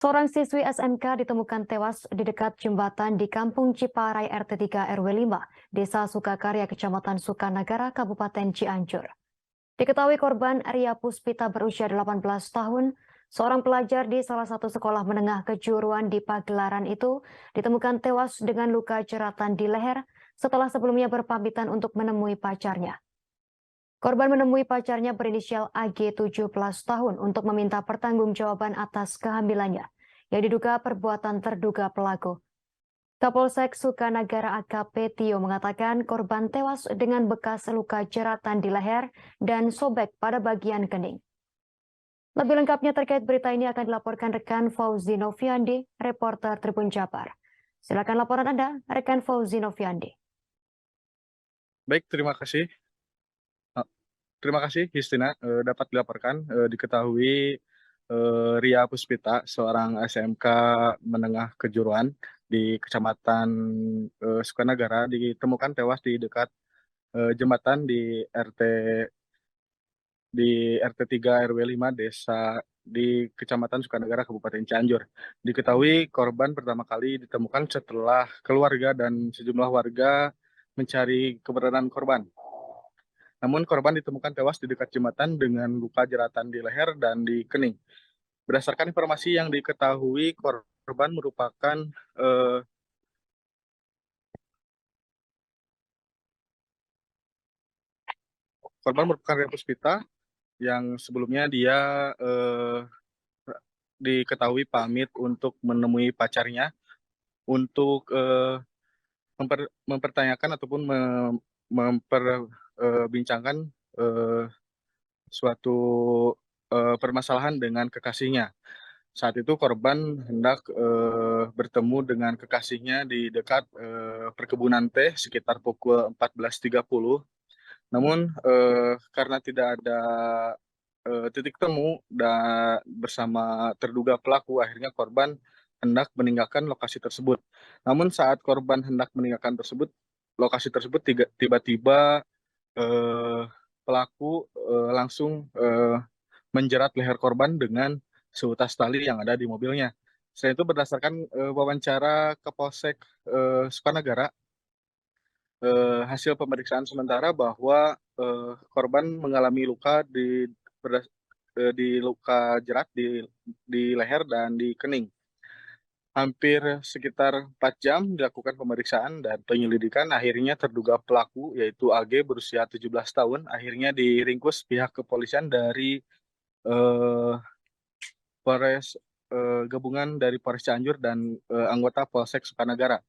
Seorang siswi SMK ditemukan tewas di dekat jembatan di Kampung Ciparai RT 3 RW 5, Desa Sukakarya, Kecamatan Sukanagara, Kabupaten Cianjur. Diketahui korban Ria Puspita berusia 18 tahun, seorang pelajar di salah satu sekolah menengah kejuruan di Pagelaran itu ditemukan tewas dengan luka jeratan di leher setelah sebelumnya berpamitan untuk menemui pacarnya. Korban menemui pacarnya berinisial AG 17 tahun untuk meminta pertanggungjawaban atas kehamilannya yang diduga perbuatan terduga pelaku. Kapolsek Sukanagara AKP Tio mengatakan korban tewas dengan bekas luka jeratan di leher dan sobek pada bagian kening. Lebih lengkapnya terkait berita ini akan dilaporkan rekan Fauzi Noviandi, reporter Tribun Jabar. Silakan laporan Anda, rekan Fauzi Noviandi. Baik, eee, terima kasih Justina, dapat dilaporkan, diketahui, Ria Puspita, seorang SMK menengah kejuruan di Kecamatan, Sukanagara, ditemukan tewas di dekat, jembatan di RT 3 RW 5 desa di Kecamatan Sukanagara, Kabupaten Cianjur. Diketahui korban pertama kali ditemukan setelah keluarga dan sejumlah warga mencari keberadaan korban. Namun korban ditemukan tewas di dekat jembatan dengan luka jeratan di leher dan di kening. Berdasarkan informasi yang diketahui, korban merupakan eh, Ria Puspita yang sebelumnya dia diketahui pamit untuk menemui pacarnya untuk mempertanyakan ataupun memperbincangkan suatu permasalahan dengan kekasihnya. Saat itu korban hendak bertemu dengan kekasihnya di dekat perkebunan teh sekitar pukul 14.30. Namun karena tidak ada titik temu dan bersama terduga pelaku, akhirnya korban hendak meninggalkan lokasi tersebut. Namun saat korban hendak meninggalkan lokasi tersebut tiba-tiba eh, pelaku langsung menjerat leher korban dengan seutas tali yang ada di mobilnya. Selain itu berdasarkan wawancara Kapolsek Sukanagara, hasil pemeriksaan sementara bahwa korban mengalami luka di luka jerat di leher dan di kening. Hampir sekitar 4 jam dilakukan pemeriksaan dan penyelidikan, akhirnya terduga pelaku yaitu AG berusia 17 tahun akhirnya diringkus pihak kepolisian dari eh, Polres gabungan dari Polres Cianjur dan anggota Polsek Sukanagara.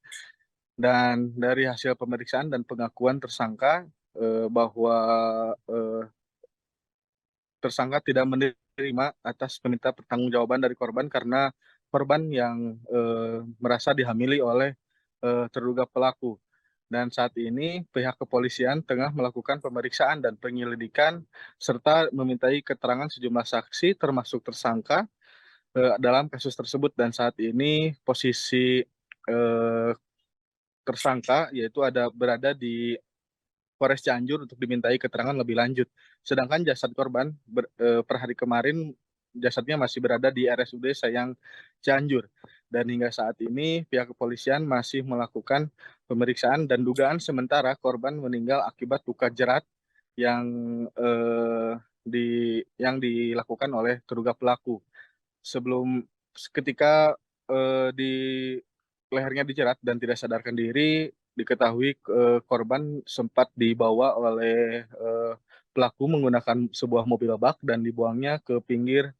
Dan dari hasil pemeriksaan dan pengakuan tersangka bahwa eh, tersangka tidak menerima atas permintaan pertanggungjawaban dari korban karena korban yang merasa dihamili oleh terduga pelaku. Dan saat ini pihak kepolisian tengah melakukan pemeriksaan dan penyelidikan serta memintai keterangan sejumlah saksi termasuk tersangka dalam kasus tersebut. Dan saat ini posisi eh, tersangka yaitu berada di Polres Cianjur untuk dimintai keterangan lebih lanjut. Sedangkan jasad korban per hari kemarin jasadnya masih berada di RSUD Sayang Cianjur. Dan hingga saat ini pihak kepolisian masih melakukan pemeriksaan dan dugaan sementara korban meninggal akibat luka jerat yang eh, yang dilakukan oleh terduga pelaku. Sebelum ketika di lehernya dijerat dan tidak sadarkan diri, diketahui korban sempat dibawa oleh pelaku menggunakan sebuah mobil bak dan dibuangnya ke pinggir,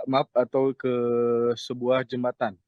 maaf, atau ke sebuah jembatan.